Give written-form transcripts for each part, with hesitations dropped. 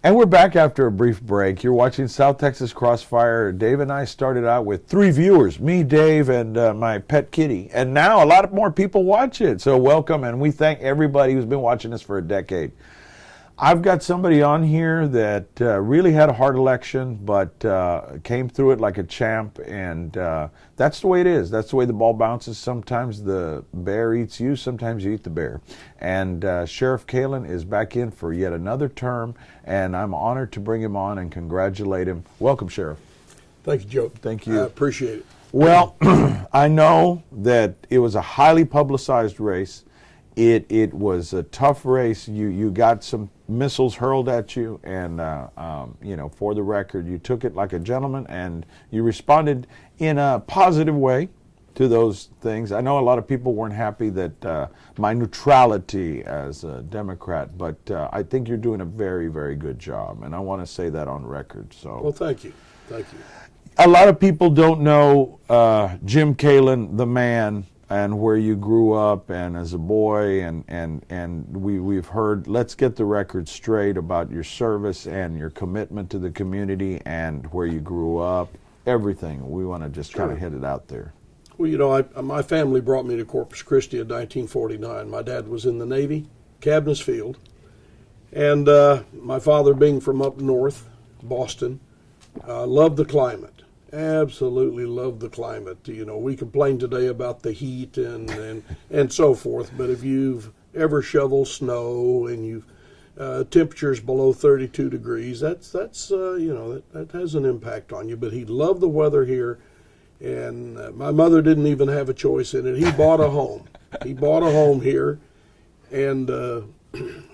And we're back after a brief break. You're watching South Texas Crossfire. Dave and I started out with 3 viewers, me, Dave, and my pet kitty. And now a lot more people watch it. So welcome, and we thank everybody who's been watching us for a decade. I've got somebody on here that really had a hard election, but came through it like a champ, and that's the way it is. That's the way the ball bounces. Sometimes the bear eats you, sometimes you eat the bear. And Sheriff Kaelin is back in for yet another term, and I'm honored to bring him on and congratulate him. Welcome, Sheriff. Thank you, Joe. Thank you. I appreciate it. Well, I know that it was a highly publicized race. It was a tough race. You got some missiles hurled at you, and for the record, you took it like a gentleman, and you responded in a positive way to those things. I know a lot of people weren't happy that my neutrality as a Democrat, but I think you're doing a very, very good job, and I want to say that on record. So, well, thank you. Thank you. A lot of people don't know Jim Kaelin, the man, and where you grew up and as a boy, and we've heard. Let's get the record straight about your service and your commitment to the community and where you grew up, everything. We want to just kind of hit it out there. Well, my family brought me to Corpus Christi in 1949. My dad was in the Navy, Cabin's Field, and my father, being from up north, Boston, loved the climate. Absolutely love the climate. We complain today about the heat and so forth, but if you've ever shoveled snow and you've temperatures below 32 degrees, that has an impact on you. But he loved the weather here, and my mother didn't even have a choice in it. He bought a home. He bought a home here, and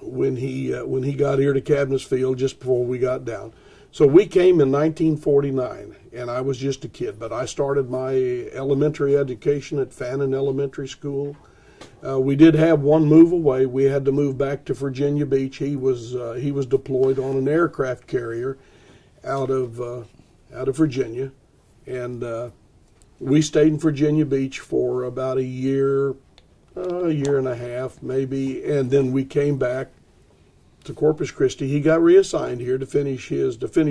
when he got here to Cabin's Field, just before we got down. So we came in 1949, and I was just a kid, but I started my elementary education at Fannin Elementary School. We did have one move away. We had to move back to Virginia Beach. He was deployed on an aircraft carrier out of Virginia, and we stayed in Virginia Beach for about a year and a half maybe, and then we came back to Corpus Christi. He got reassigned here to finish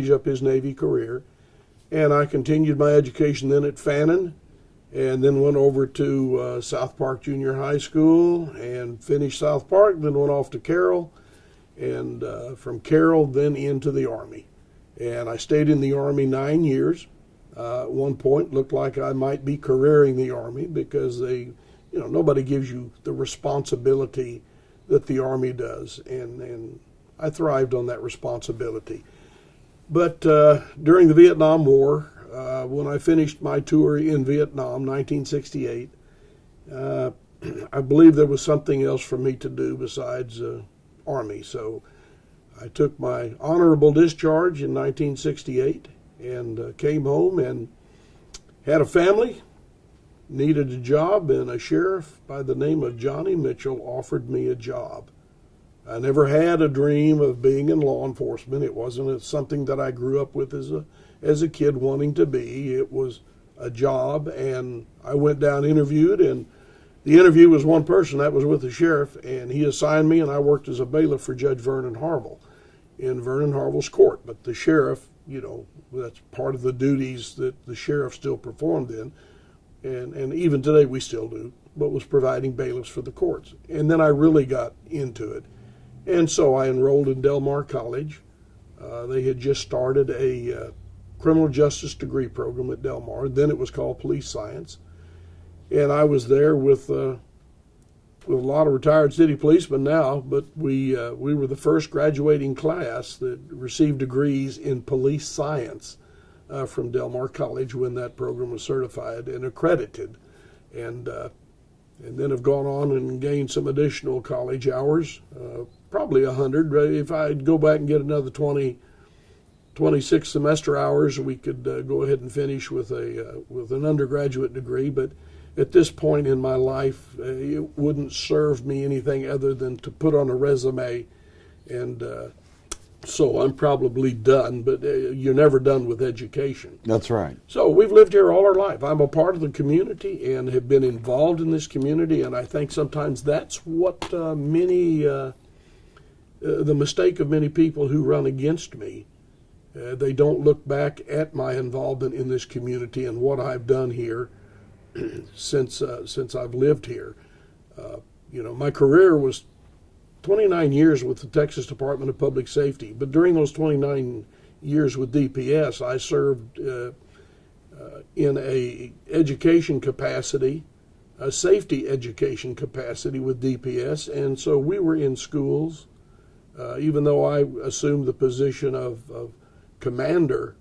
up his Navy career, and I continued my education then at Fannin, and then went over to South Park Junior High School and finished South Park. Then went off to Carroll, and from Carroll then into the Army, and I stayed in the Army 9 years. At one point, looked like I might be careering the Army because nobody gives you the responsibility that the Army does, and I thrived on that responsibility. But during the Vietnam War, when I finished my tour in Vietnam, 1968, I believe there was something else for me to do besides Army. So I took my honorable discharge in 1968 and came home and had a family, needed a job, and a sheriff by the name of Johnny Mitchell offered me a job. I never had a dream of being in law enforcement. It wasn't something that I grew up with as a kid wanting to be. It was a job, and I went down, interviewed, and the interview was one person. That was with the sheriff, and he assigned me, and I worked as a bailiff for Judge Vernon Harville in Vernon Harville's court. But the sheriff, that's part of the duties that the sheriff still performed in. And even today we still do, but was providing bailiffs for the courts. And then I really got into it. And so I enrolled in Del Mar College. They had just started a criminal justice degree program at Del Mar. Then it was called police science. And I was there with a lot of retired city policemen now, but we were the first graduating class that received degrees in police science from Del Mar College when that program was certified and accredited, and then have gone on and gained some additional college hours, probably 100. If I'd go back and get another 26 semester hours, we could go ahead and finish with an undergraduate degree. But at this point in my life, it wouldn't serve me anything other than to put on a resume, and so I'm probably done, but you're never done with education. That's right. So we've lived here all our life. I'm a part of the community and have been involved in this community, and I think sometimes that's what many the mistake of many people who run against me. They don't look back at my involvement in this community and what I've done here since I've lived here. My career was 29 years with the Texas Department of Public Safety, but during those 29 years with DPS, I served in a education capacity, a safety education capacity with DPS, and so we were in schools. Even though I assumed the position of commander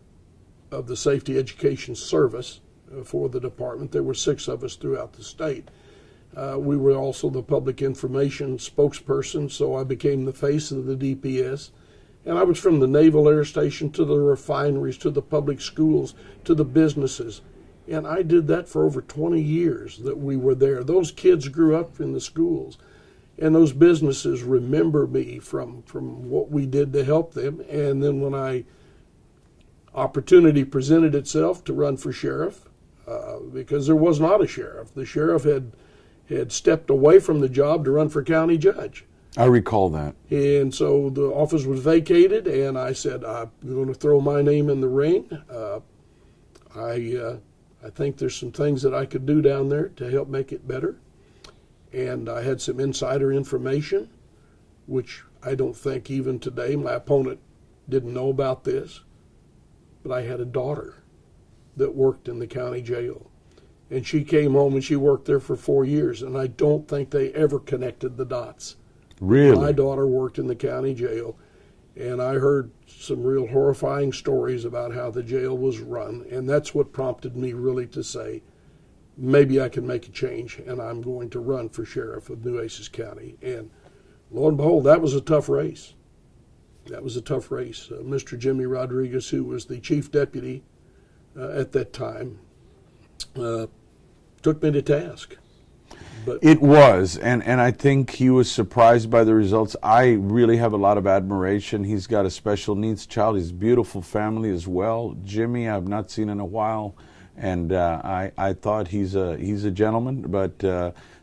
of the Safety Education Service for the department, there were 6 of us throughout the state. We were also the public information spokesperson, so I became the face of the DPS. And I was from the Naval Air Station to the refineries, to the public schools, to the businesses. And I did that for over 20 years that we were there. Those kids grew up in the schools. And those businesses remember me from what we did to help them. And then when opportunity presented itself to run for sheriff, because there was not a sheriff. The sheriff had stepped away from the job to run for county judge. I recall that. And so the office was vacated, and I said, I'm going to throw my name in the ring. I think there's some things that I could do down there to help make it better. And I had some insider information, which I don't think even today my opponent didn't know about this. But I had a daughter that worked in the county jail. And she came home and she worked there for 4 years, and I don't think they ever connected the dots. Really? My daughter worked in the county jail, and I heard some real horrifying stories about how the jail was run, and that's what prompted me really to say, maybe I can make a change, and I'm going to run for sheriff of Nueces County. And lo and behold, that was a tough race. That was a tough race. Mr. Jimmy Rodriguez, who was the chief deputy at that time, took me to task. But it was, and I think he was surprised by the results. I really have a lot of admiration. He's got a special needs child. He's a beautiful family as well. Jimmy, I've not seen in a while, and I thought he's a gentleman, but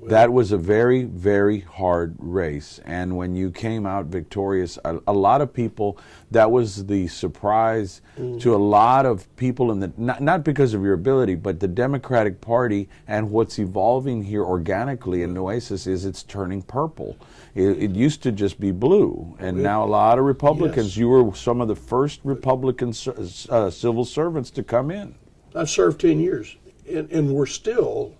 that was a very, very hard race. And when you came out victorious, a lot of people, that was the surprise to a lot of people in the, not because of your ability, but the Democratic Party and what's evolving here organically in Nueces is it's turning purple. It used to just be blue, and now a lot of Republicans, Yes. you were some of the first Republican civil servants to come in. I've served 10 years, and we're still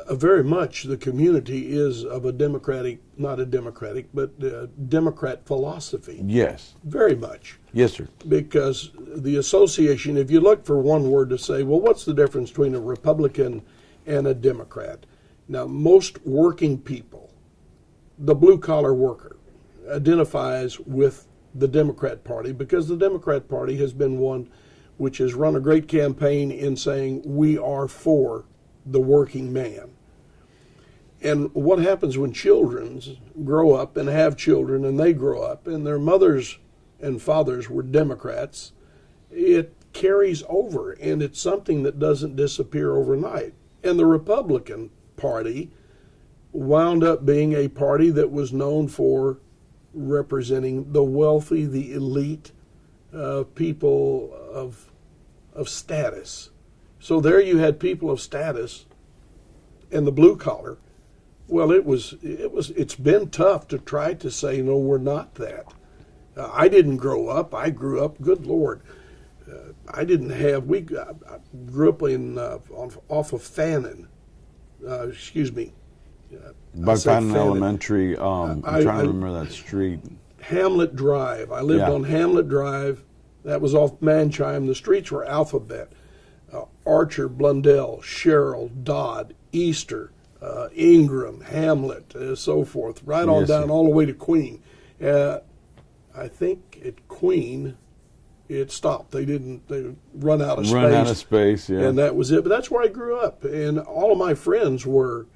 a very much the community is of a Democratic, not a Democratic, but Democrat philosophy. Yes. Very much. Yes, sir. Because the association, if you look for one word to say, well, what's the difference between a Republican and a Democrat? Now, most working people, the blue-collar worker, identifies with the Democrat Party because the Democrat Party has been one which has run a great campaign in saying we are for the working man. And what happens when children grow up and have children and they grow up and their mothers and fathers were Democrats, it carries over, and it's something that doesn't disappear overnight. And the Republican Party wound up being a party that was known for representing the wealthy, the elite, people of status. So there you had people of status and the blue collar. Well, it's been tough to try to say, no, we're not that. I didn't grow up. I grew up, good Lord. I didn't have, I grew up off of Fannin. Excuse me. By Fannin Elementary, I'm trying to remember that street. Hamlet Drive. I lived on Hamlet Drive. That was off Manchime. The streets were alphabet. Archer, Blundell, Sherrill, Dodd, Easter, Ingram, Hamlet, so forth, right on down all the way to Queen. I think at Queen, it stopped. They run out of space. Run out of space, yeah. And that was it. But that's where I grew up. And all of my friends were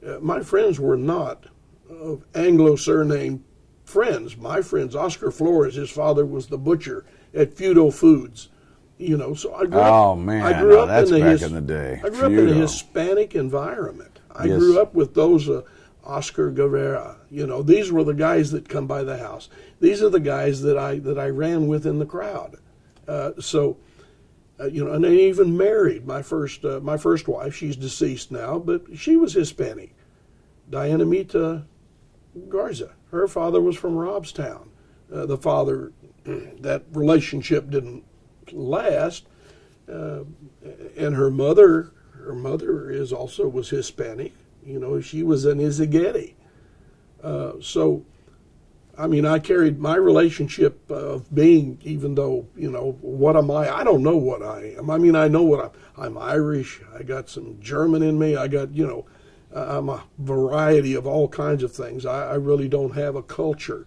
not of Anglo surname friends. My friends, Oscar Flores, his father was the butcher at Feudo Foods. So I grew up. Oh man, I grew up that's in back in the day. I grew up in a Hispanic environment. I grew up with those Oscar Guevara. You know, these were the guys that come by the house. These are the guys that I ran with in the crowd. You know, and I even married my first wife. She's deceased now, but she was Hispanic. Diana Mita Garza. Her father was from Robstown. The father, that relationship didn't last, and her mother is also was Hispanic. You know, she was an Izageti. So, I mean, I carried my relationship of being, even though, you know, what am I? I don't know what I am. I mean, I know what I'm Irish. I got some German in me. I got, you know, I'm a variety of all kinds of things. I really don't have a culture.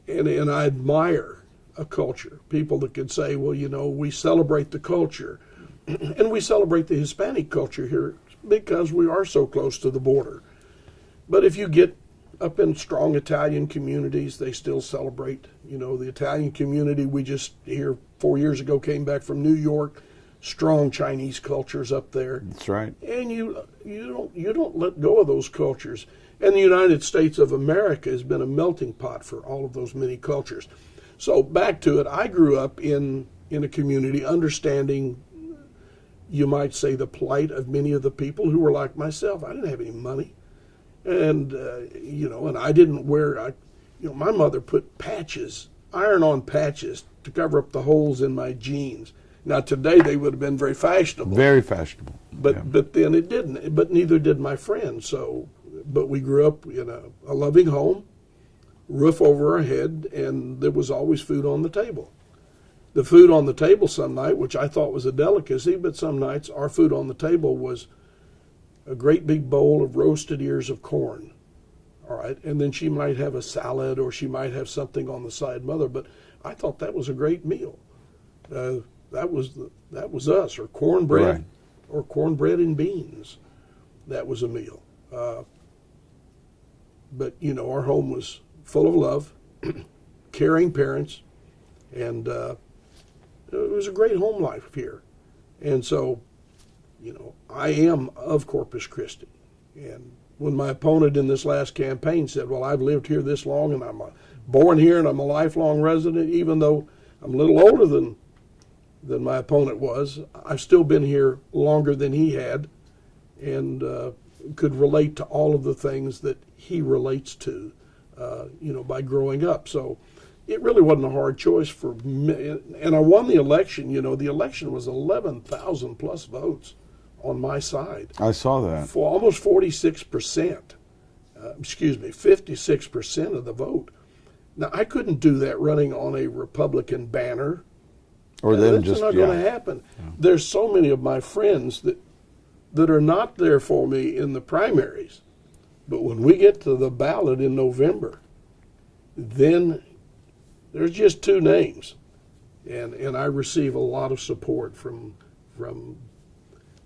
And I admire a culture. People that could say, well, you know, we celebrate the culture. And we celebrate the Hispanic culture here because we are so close to the border. But if you get up in strong Italian communities, they still celebrate. You know, the Italian community, we just here 4 years ago came back from New York. Strong Chinese cultures up there. That's right. And you don't let go of those cultures. And the United States of America has been a melting pot for all of those many cultures. So back to it, I grew up in a community understanding, you might say, the plight of many of the people who were like myself. I didn't have any money. And, you know, and I didn't wear, you know, my mother put patches, iron-on patches to cover up the holes in my jeans. Now, today they would have been very fashionable. Very fashionable. But then it didn't. But neither did my friend. So, but we grew up in a loving home, roof over our head, and there was always food on the table. The food on the table some night, which I thought was a delicacy, but some nights our food on the table was a great big bowl of roasted ears of corn. All right, and then she might have a salad or she might have something on the side, mother. But I thought that was a great meal. That was us, or cornbread, right. Or cornbread and beans. That was a meal. But you know, our home was full of love, caring parents, and it was a great home life here. And so, you know, I am of Corpus Christi. And when my opponent in this last campaign said, "Well, I've lived here this long, and I'm born here, and I'm a lifelong resident," even though I'm a little older than my opponent was, I've still been here longer than he had, and could relate to all of the things that he relates to, you know, by growing up. So it really wasn't a hard choice for me. And I won the election. You know, the election was 11,000 plus votes on my side. I saw that. For almost 46%. 56% of the vote. Now, I couldn't do that running on a Republican banner. Or then That's just not going to happen. Yeah. There's so many of my friends that are not there for me in the primaries. But when we get to the ballot in November, then there's just two names. And I receive a lot of support from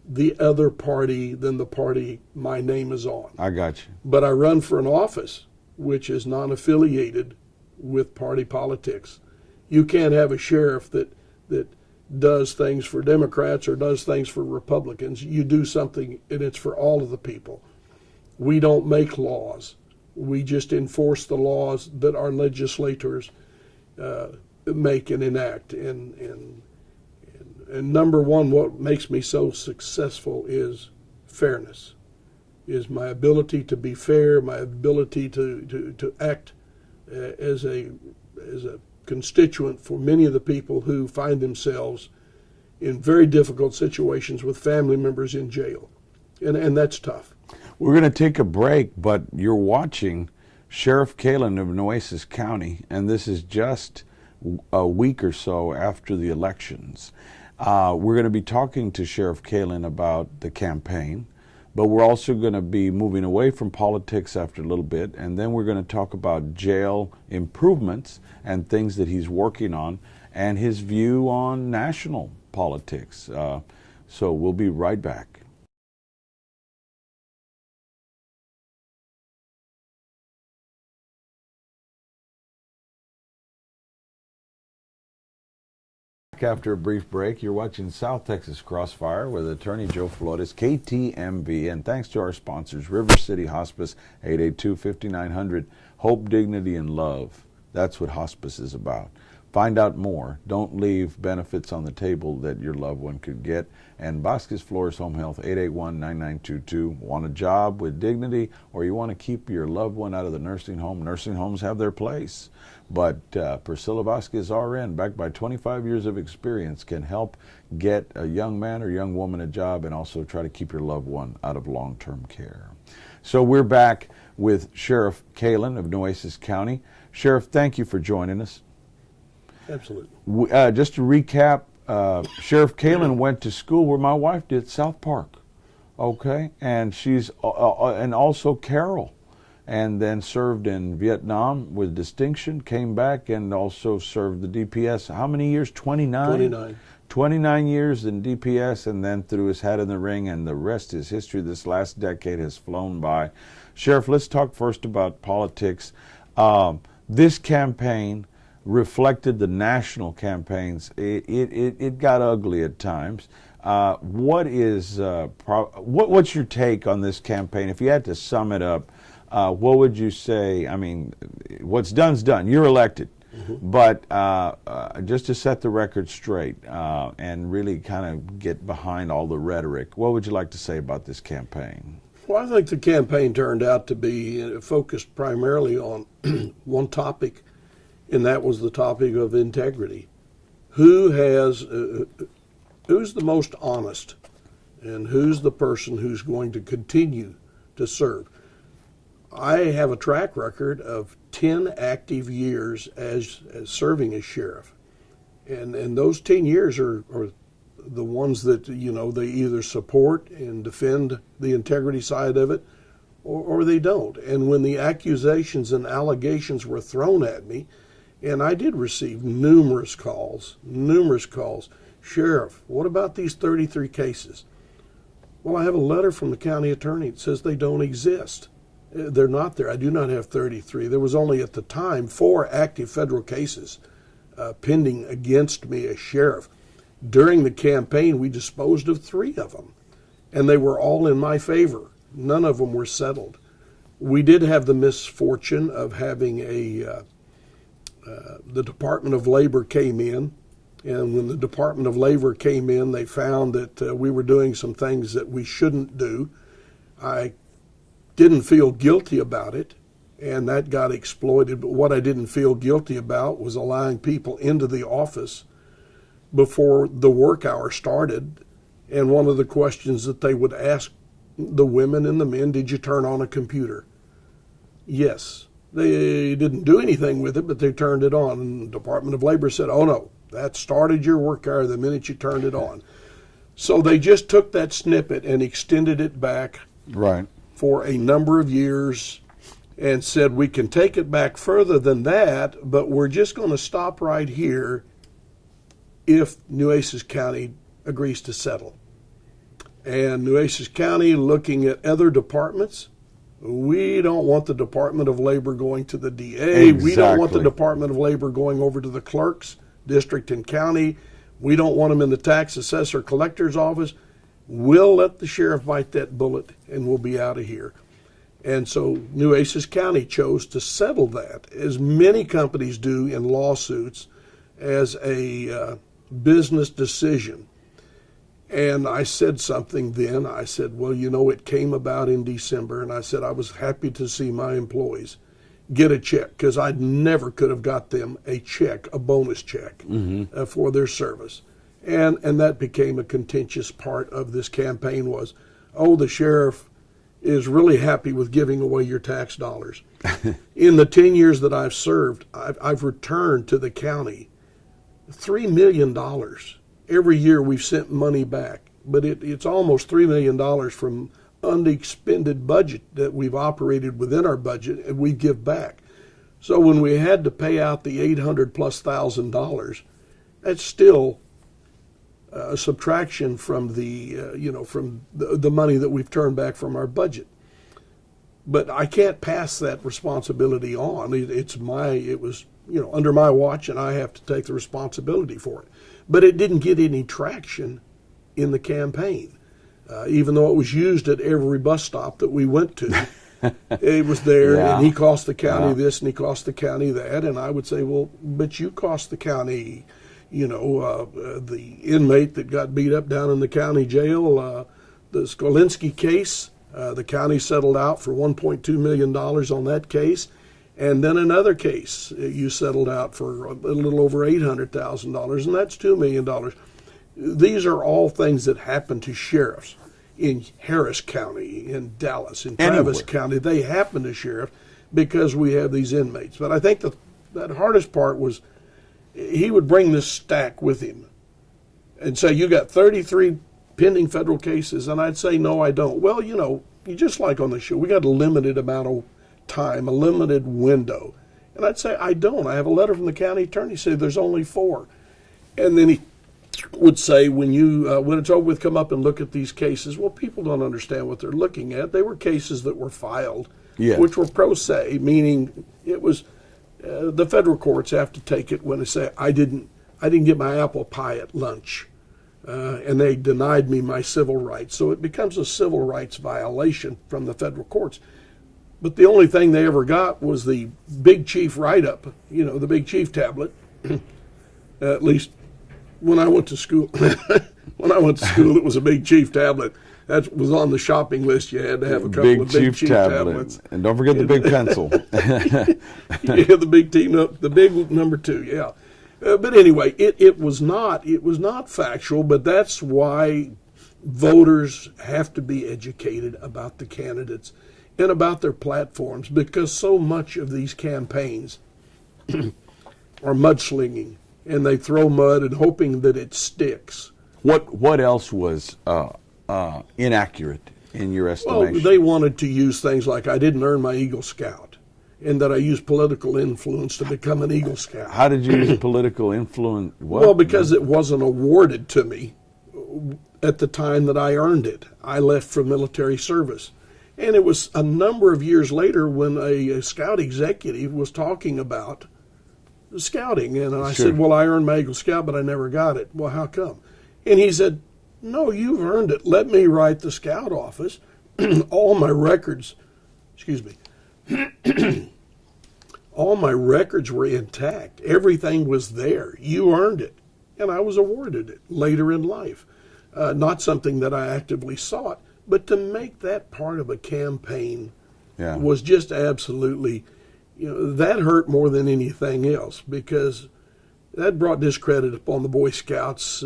the other party than the party my name is on. I got you. But I run for an office which is non-affiliated with party politics. You can't have a sheriff that does things for Democrats or does things for Republicans. You do something, and it's for all of the people. We don't make laws. We just enforce the laws that our legislators make and enact. And number one, what makes me so successful is fairness, is my ability to be fair, my ability to act as a constituent for many of the people who find themselves in very difficult situations with family members in jail. And that's tough. We're going to take a break, but you're watching Sheriff Kaelin of Nueces County, and this is just a week or so after the elections. We're going to be talking to Sheriff Kaelin about the campaign, but we're also going to be moving away from politics after a little bit, and then we're going to talk about jail improvements and things that he's working on and his view on national politics. So we'll be right back. After a brief break, you're watching South Texas Crossfire with attorney Joe Flores, KTMV, and thanks to our sponsors, River City Hospice, 882-5900, Hope, Dignity, and Love. That's what hospice is about. Find out more. Don't leave benefits on the table that your loved one could get. And Vasquez Flores Home Health, 881-9922. Want a job with dignity, or you want to keep your loved one out of the nursing home? Nursing homes have their place. But Priscilla Vasquez RN, backed by 25 years of experience, can help get a young man or young woman a job and also try to keep your loved one out of long-term care. So we're back with Sheriff Kaelin of Nueces County. Sheriff, thank you for joining us. Absolutely. Just to recap, Sheriff Kaelin went to school where my wife did, South Park. Okay, and she's and also Carroll, and then served in Vietnam with distinction, came back and also served the DPS. How many years? 29? 29. 29 years in DPS, and then threw his hat in the ring, and the rest is history. This last decade has flown by. Sheriff, let's talk first about politics. This campaign reflected the national campaigns. It got ugly at times. What's your take on this campaign? If you had to sum it up, what would you say? I mean, what's done's done. You're elected. Mm-hmm. But just to set the record straight and really kind of get behind all the rhetoric, what would you like to say about this campaign? Well, I think the campaign turned out to be focused primarily on one topic, and that was the topic of integrity. Who's the most honest, and who's the person who's going to continue to serve? I have a track record of 10 active years as serving as sheriff, and those 10 years are the ones that, you know, they either support and defend the integrity side of it, or they don't. And when the accusations and allegations were thrown at me, and I did receive numerous calls. Sheriff, what about these 33 cases? Well, I have a letter from the county attorney that says they don't exist. They're not there. I do not have 33. There was only at the time 4 active federal cases pending against me as sheriff. During the campaign, we disposed of 3 of them, and they were all in my favor. None of them were settled. We did have the misfortune of having the Department of Labor came in, and when the Department of Labor came in, they found that we were doing some things that we shouldn't do. I didn't feel guilty about it, and that got exploited. But what I didn't feel guilty about was allowing people into the office before the work hour started. And one of the questions that they would ask the women and the men, did you turn on a computer? Yes. They didn't do anything with it, but they turned it on. And the Department of Labor said, oh no, that started your work hour the minute you turned it on. So they just took that snippet and extended it back for a number of years and said, we can take it back further than that, but we're just going to stop right here if Nueces County agrees to settle. And Nueces County, looking at other departments, we don't want the Department of Labor going to the DA. Exactly. We don't want the Department of Labor going over to the clerks, district and county. We don't want them in the tax assessor collector's office. We'll let the sheriff bite that bullet, and we'll be out of here. And so Nueces County chose to settle that, as many companies do in lawsuits, as a business decision. And I said something then. I said, well, you know, it came about in December, and I said I was happy to see my employees get a check, because I never could have got them a check, a bonus check, for their service. And that became a contentious part of this campaign was, oh, the sheriff is really happy with giving away your tax dollars. In the 10 years that I've served, I've returned to the county $3 million. Every year we've sent money back, but it's almost $3 million from unexpended budget that we've operated within our budget, and we give back. So when we had to pay out the $800,000+, that's still a subtraction from the money that we've turned back from our budget. But I can't pass that responsibility on. It was under my watch, and I have to take the responsibility for it. But it didn't get any traction in the campaign, even though it was used at every bus stop that we went to. It was there, Yeah. and he cost the county this, and he cost the county that. And I would say, well, but you cost the county, the inmate that got beat up down in the county jail, the Skolinski case. The county settled out for $1.2 million on that case. And then another case you settled out for a little over $800,000, and that's $2 million. These are all things that happen to sheriffs in Harris County, in Dallas, in Travis County. They happen to sheriffs because we have these inmates. But I think that hardest part was he would bring this stack with him and say, you got 33 pending federal cases, and I'd say, no, I don't. Well, you just like on the show, we got a limited amount of time, a limited window. And I'd say, I don't. I have a letter from the county attorney saying there's only 4. And then he would say, when it's over with, come up and look at these cases. Well, people don't understand what they're looking at. They were cases that were filed, which were pro se, meaning it was the federal courts have to take it when they say, I didn't get my apple pie at lunch. And they denied me my civil rights. So it becomes a civil rights violation from the federal courts. But the only thing they ever got was the Big Chief write-up, the Big Chief tablet. At least when I went to school. It was a Big Chief tablet. That was on the shopping list. You had to have a couple of Big Chief tablets. And don't forget the big pencil. Yeah, the big number 2, yeah. But anyway, it was not factual, but that's why voters have to be educated about the candidates and about their platforms, because so much of these campaigns are mudslinging, and they throw mud and hoping that it sticks. What else was inaccurate in your estimation? Well, they wanted to use things like I didn't earn my Eagle Scout, and that I used political influence to become an Eagle Scout. How did you use political influence? What? Well, because it wasn't awarded to me at the time that I earned it. I left for military service. And it was a number of years later when a Scout executive was talking about scouting. And I said, well, I earned my Eagle Scout, but I never got it. Well, how come? And he said, no, you've earned it. Let me write the Scout office. All my records, all my records were intact. Everything was there. You earned it. And I was awarded it later in life. Not something that I actively sought, but to make that part of a campaign was just absolutely, that hurt more than anything else, because that brought discredit upon the Boy Scouts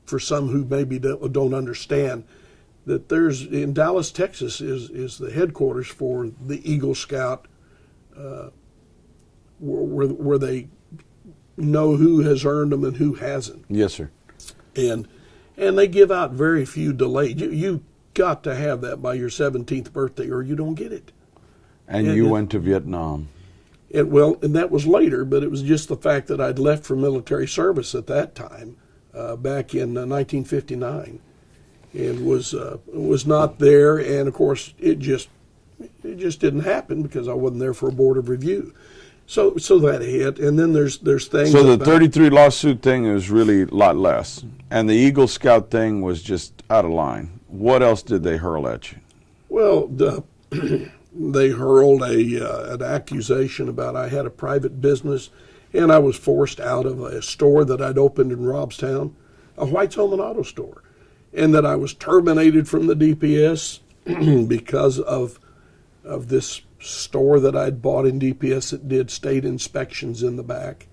for some who maybe don't understand that in Dallas, Texas is the headquarters for the Eagle Scout, where they know who has earned them and who hasn't. Yes, sir. And they give out very few delayed. You got to have that by your 17th birthday or you don't get it. And you went to Vietnam. And that was later, but it was just the fact that I'd left for military service at that time, back in 1959, and was not there. And of course, it just didn't happen because I wasn't there for a board of review. So that hit, and then there's things. So the 33 lawsuit thing is really a lot less, and the Eagle Scout thing was just out of line. What else did they hurl at you? Well, they hurled an accusation about I had a private business, and I was forced out of a store that I'd opened in Robstown, a White's Home and Auto store, and that I was terminated from the DPS because of this store that I'd bought in DPS that did state inspections in the back.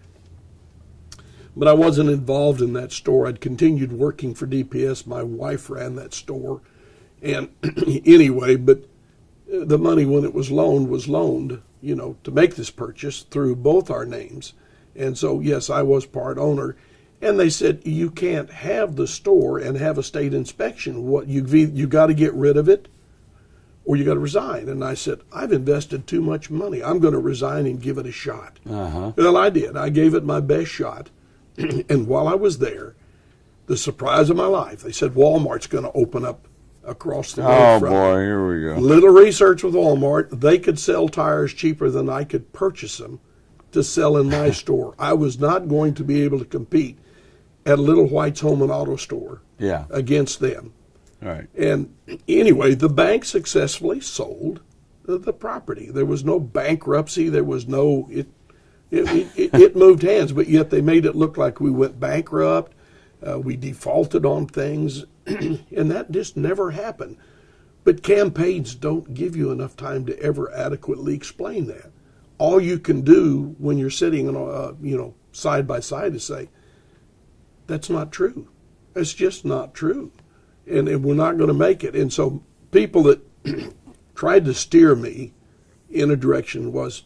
But I wasn't involved in that store. I'd continued working for DPS. My wife ran that store. And anyway, but the money when it was loaned, to make this purchase through both our names. And so, yes, I was part owner. And they said, you can't have the store and have a state inspection. You got to get rid of it, or you got to resign. And I said, I've invested too much money. I'm going to resign and give it a shot. Well, I did. I gave it my best shot. And while I was there, the surprise of my life, they said Walmart's going to open up across the road. Oh, boy, here we go. Little research with Walmart. They could sell tires cheaper than I could purchase them to sell in my store. I was not going to be able to compete. at Little White's Home and Auto Store Yeah. against them. All right. And anyway, the bank successfully sold the property. There was no bankruptcy. There was no, it moved hands, but yet they made it look like we went bankrupt. We defaulted on things, and that just never happened. But campaigns don't give you enough time to ever adequately explain that. All you can do when you're sitting, side by side is say, that's not true. That's just not true. And we're not going to make it. And so people that tried to steer me in a direction was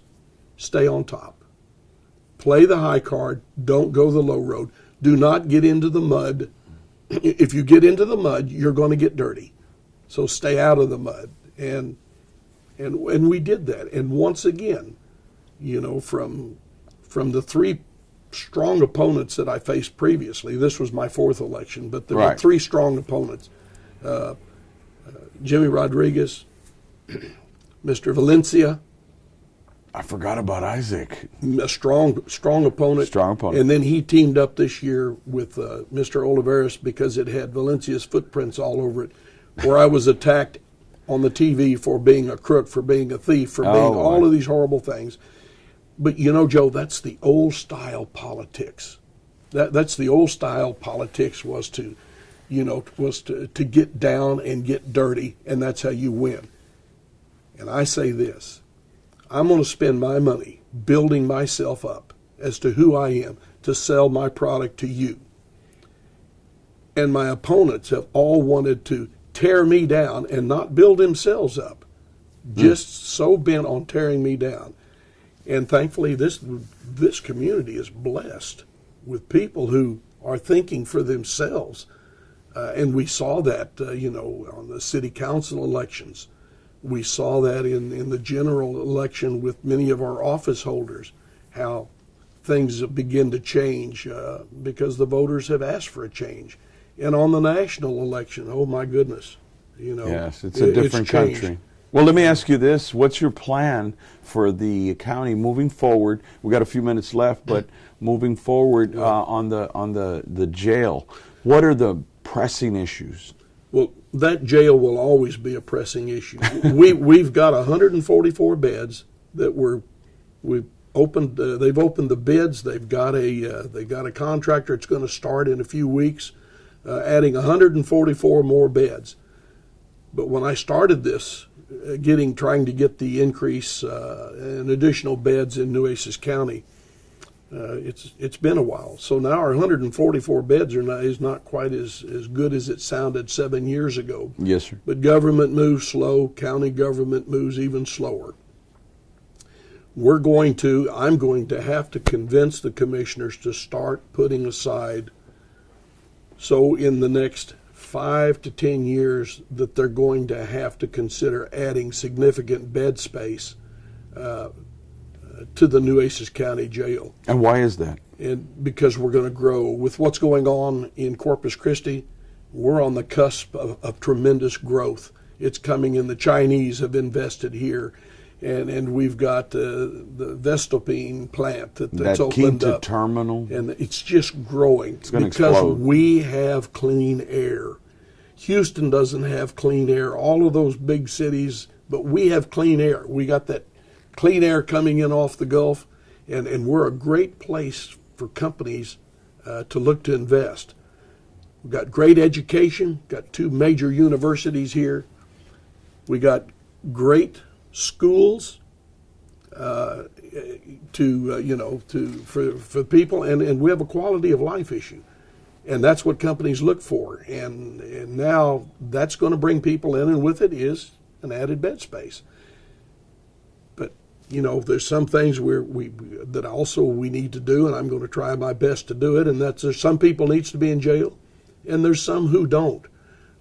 stay on top. Play the high card. Don't go the low road. Do not get into the mud. If you get into the mud, you're going to get dirty. So stay out of the mud. And we did that. And once again, from the three strong opponents that I faced previously, this was my fourth election, but there were three strong opponents. Jimmy Rodriguez, Mr. Valencia. I forgot about Isaac. A strong opponent. Strong opponent. And then he teamed up this year with Mr. Olivares because it had Valencia's footprints all over it, where I was attacked on the TV for being a crook, for being a thief, for being all of these horrible things. But Joe, that's the old style politics. That's the old style politics was to get down and get dirty, and that's how you win. And I say this. I'm going to spend my money building myself up as to who I am to sell my product to you. And my opponents have all wanted to tear me down and not build themselves up, just so bent on tearing me down. And thankfully, this community is blessed with people who are thinking for themselves. And we saw that, on the city council elections. We saw that in the general election with many of our office holders, how things begin to change because the voters have asked for a change. And on the national election, oh my goodness, yes, it's a different country. Well, let me ask you this: what's your plan for the county moving forward? We got a few minutes left, but moving forward on the jail, what are the pressing issues? Well, that jail will always be a pressing issue. We've got 144 beds that we've opened. They've opened the bids. They've got a contractor. It's going to start in a few weeks, adding 144 more beds. But when I started this, trying to get the increase in additional beds in Nueces County, it's been a while. So now our 144 beds is not quite as good as it sounded 7 years ago. Yes, sir. But government moves slow. County government moves even slower. I'm going to have to convince the commissioners to start putting aside, so in the next 5 to 10 years, that they're going to have to consider adding significant bed space to the Nueces County Jail. And why is that? And because we're going to grow. With what's going on in Corpus Christi, we're on the cusp of tremendous growth. It's coming in. The Chinese have invested here, and we've got the Voestalpine plant that's opened up. Terminal. And it's just growing. It's going to because explode. we have clean air. Houston doesn't have clean air. All of those big cities, but we have clean air. We got that clean air coming in off the Gulf, and we're a great place for companies to look to invest. We've got great education, got 2 major universities here. We got great schools for people, and we have a quality of life issue. And that's what companies look for. And now that's going to bring people in, and with it is an added bed space. There's some things that also we need to do, and I'm going to try my best to do it, and there's some people needs to be in jail, and there's some who don't.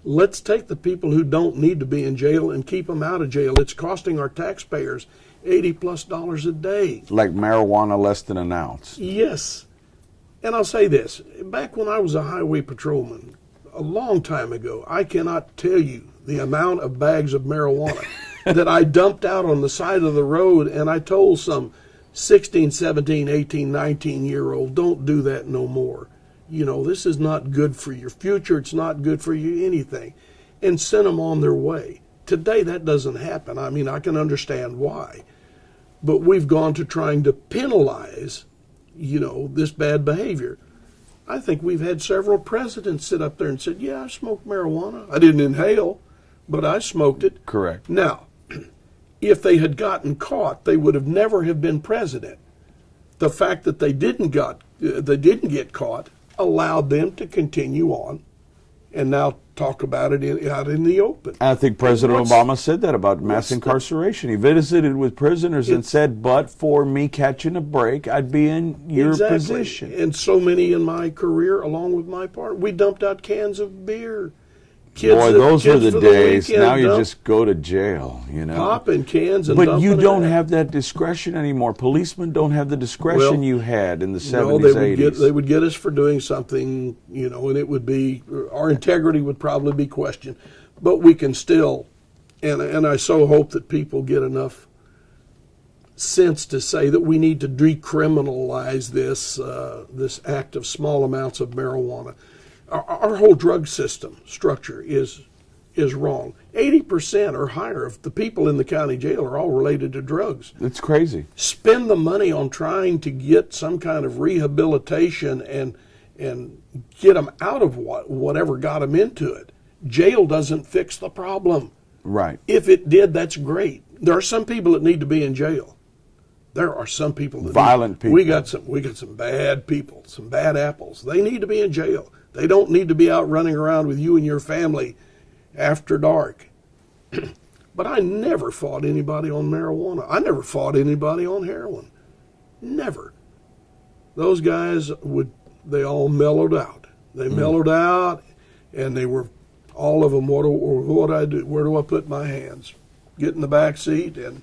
Let's take the people who don't need to be in jail and keep them out of jail. It's costing our taxpayers $80+ a day. Like marijuana less than an ounce. Yes. And I'll say this. Back when I was a highway patrolman, a long time ago, I cannot tell you the amount of bags of marijuana that I dumped out on the side of the road, and I told some 16, 17, 18, 19-year-old, don't do that no more. this is not good for your future. It's not good for you anything, and sent them on their way. Today, that doesn't happen. I mean, I can understand why. But we've gone to trying to penalize, this bad behavior. I think we've had several presidents sit up there and said, yeah, I smoked marijuana. I didn't inhale, but I smoked it. Correct. Now, if they had gotten caught, they would have never have been president. The fact that they didn't get caught allowed them to continue on and now talk about it out in the open. I think President Obama said that about mass incarceration. He visited with prisoners and said, but for me catching a break, I'd be in your position. And so many in my career, along with my part, we dumped out cans of beer. Those were the days. Now you just go to jail, Popping cans and But you don't have that discretion anymore. Policemen don't have the discretion you had in the 70s, 80s. They would get us for doing something, and it would be, our integrity would probably be questioned. But we can still, and I so hope that people get enough sense to say that we need to decriminalize this act of small amounts of marijuana. Our whole drug system structure is wrong. 80% or higher of the people in the county jail are all related to drugs. It's crazy. Spend the money on trying to get some kind of rehabilitation and get them out of whatever got them into it. Jail doesn't fix the problem. Right. If it did, that's great. There are some people that need to be in jail. There are some people that violent people. We got some bad people, some bad apples. They need to be in jail. They don't need to be out running around with you and your family after dark. But I never fought anybody on marijuana. I never fought anybody on heroin. Never. Those guys they all mellowed out. They mellowed out, and they were, all of them, what do I do? Where do I put my hands? Get in the back seat, and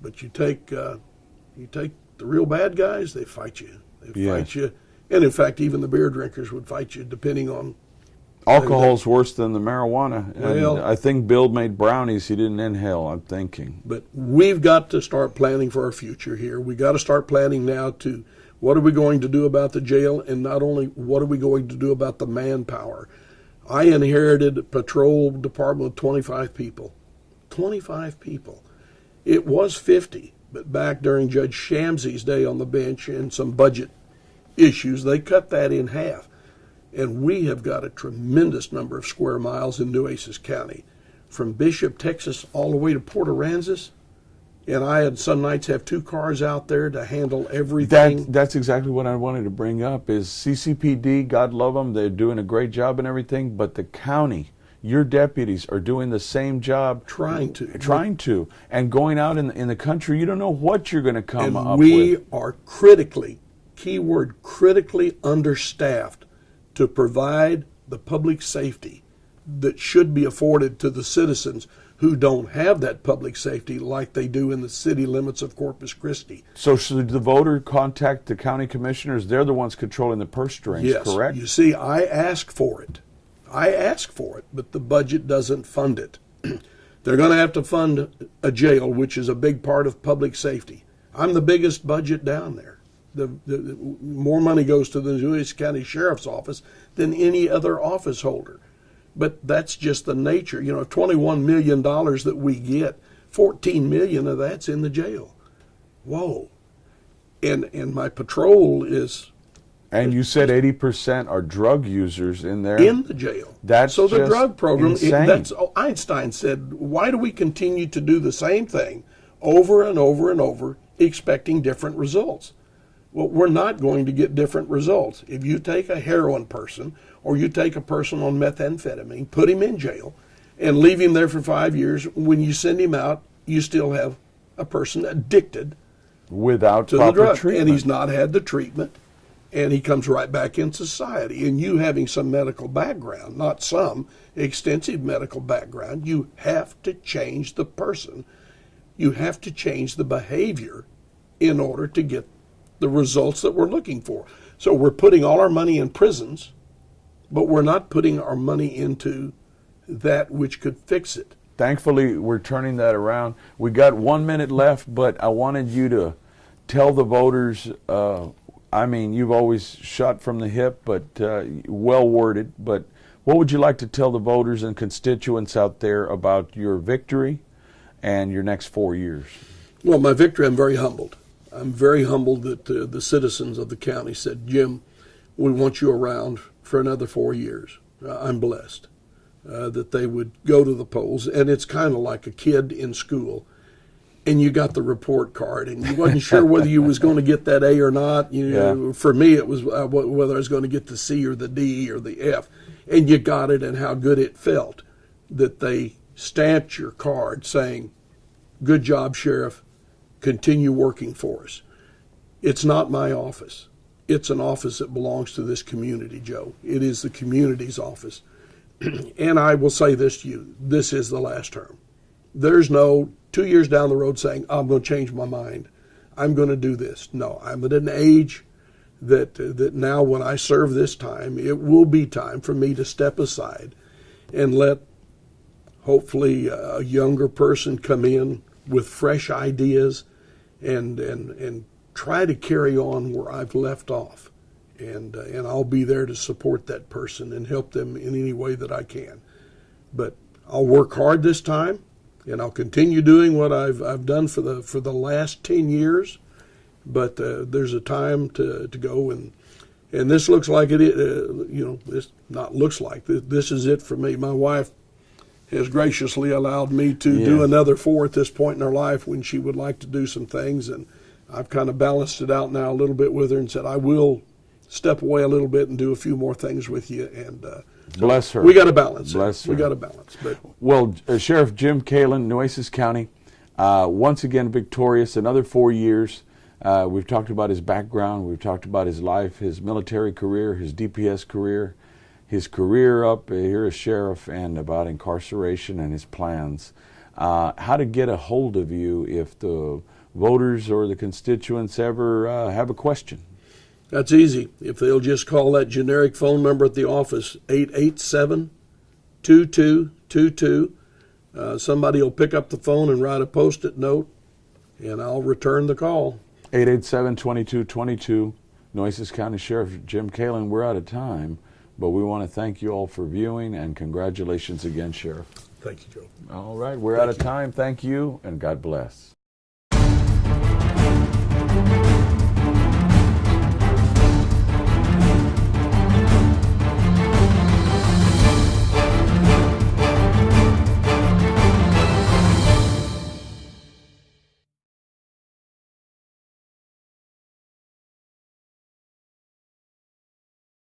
but you take the real bad guys, they fight you. They fight you. And in fact, even the beer drinkers would fight you, depending on. Alcohol's worse than the marijuana. Well, and I think Bill made brownies he didn't inhale, I'm thinking. But we've got to start planning for our future here. We've got to start planning now to what are we going to do about the jail, and not only what are we going to do about the manpower. I inherited a patrol department of 25 people. 25 people. It was 50, but back during Judge Shamsey's day on the bench and some budget issues, they cut that in half. And we have got a tremendous number of square miles in Nueces County, from Bishop, Texas, all the way to Port Aransas. And I had some nights have 2 cars out there to handle everything. That's exactly what I wanted to bring up is CCPD, God love them, they're doing a great job and everything, but the county, your deputies are doing the same job. Trying to. And going out in the country, you don't know what you're going to come up with. We are critically understaffed to provide the public safety that should be afforded to the citizens who don't have that public safety like they do in the city limits of Corpus Christi. So should the voter contact the county commissioners? They're the ones controlling the purse strings, yes, correct? You see, I ask for it, but the budget doesn't fund it. They're going to have to fund a jail, which is a big part of public safety. I'm the biggest budget down there. The more money goes to the Nueces County Sheriff's Office than any other office holder. But that's just the nature. $21 million that we get, $14 million of that's in the jail. Whoa. And my patrol is... And you said 80% are drug users in there? In the jail. That's so the drug program, Einstein said, why do we continue to do the same thing over and over and over, expecting different results? Well, we're not going to get different results. If you take a heroin person or you take a person on methamphetamine, put him in jail, and leave him there for 5 years, when you send him out, you still have a person addicted without to proper the drug. treatment. And he's not had the treatment, and he comes right back in society. And you having some medical background, not some, extensive medical background, you have to change the person. You have to change the behavior in order to get the results that we're looking for. So we're putting all our money in prisons, but we're not putting our money into that which could fix it. Thankfully, we're turning that around. We got 1 minute left, but I wanted you to tell the voters I mean, you've always shot from the hip, but well worded. But what would you like to tell the voters and constituents out there about your victory and your next 4 years? Well, my victory, I'm very humbled. I'm very humbled that the citizens of the county said, Jim, we want you around for another 4 years. I'm blessed that they would go to the polls. And it's kind of like a kid in school, and you got the report card, and you wasn't sure whether you was going to get that A or not. You know, Yeah. For me, it was whether I was going to get the C or the D or the F. And you got it, and how good it felt that they stamped your card saying, good job, Sheriff. Continue working for us. It's not my office. It's an office that belongs to this community, Joe. It is the community's office. And I will say this to you, this is the last term. There's no 2 years down the road saying, I'm going to change my mind. I'm going to do this. No, I'm at an age that now when I serve this time, it will be time for me to step aside and let hopefully a younger person come in with fresh ideas and try to carry on where I've left off. And I'll be there to support that person and help them in any way that I can. But I'll work hard this time, and I'll continue doing what I've done for the last 10 years. But there's a time to go, and this looks like it. This not looks like this is it for me. My wife has graciously allowed me to do another 4 at this point in her life when she would like to do some things, and I've kind of balanced it out now a little bit with her and said I will step away a little bit and do a few more things with you. And bless her. We got to balance. Bless her. We got to balance. But well, Sheriff Jim Kaelin, Nueces County, once again victorious. Another 4 years. We've talked about his background. We've talked about his life, his military career, his DPS career, his career up here as sheriff, and about incarceration and his plans. How to get a hold of you if the voters or the constituents ever have a question. that's easy. If they'll just call that generic phone number at the office, 887-2222. Somebody will pick up the phone and write a Post-it note, and I'll return the call. 887-2222. Nueces County Sheriff Jim Kaelin. We're out of time, but we want to thank you all for viewing, and congratulations again, Sheriff. Thank you, Joe. All right, we're out of time. Thank you, and God bless.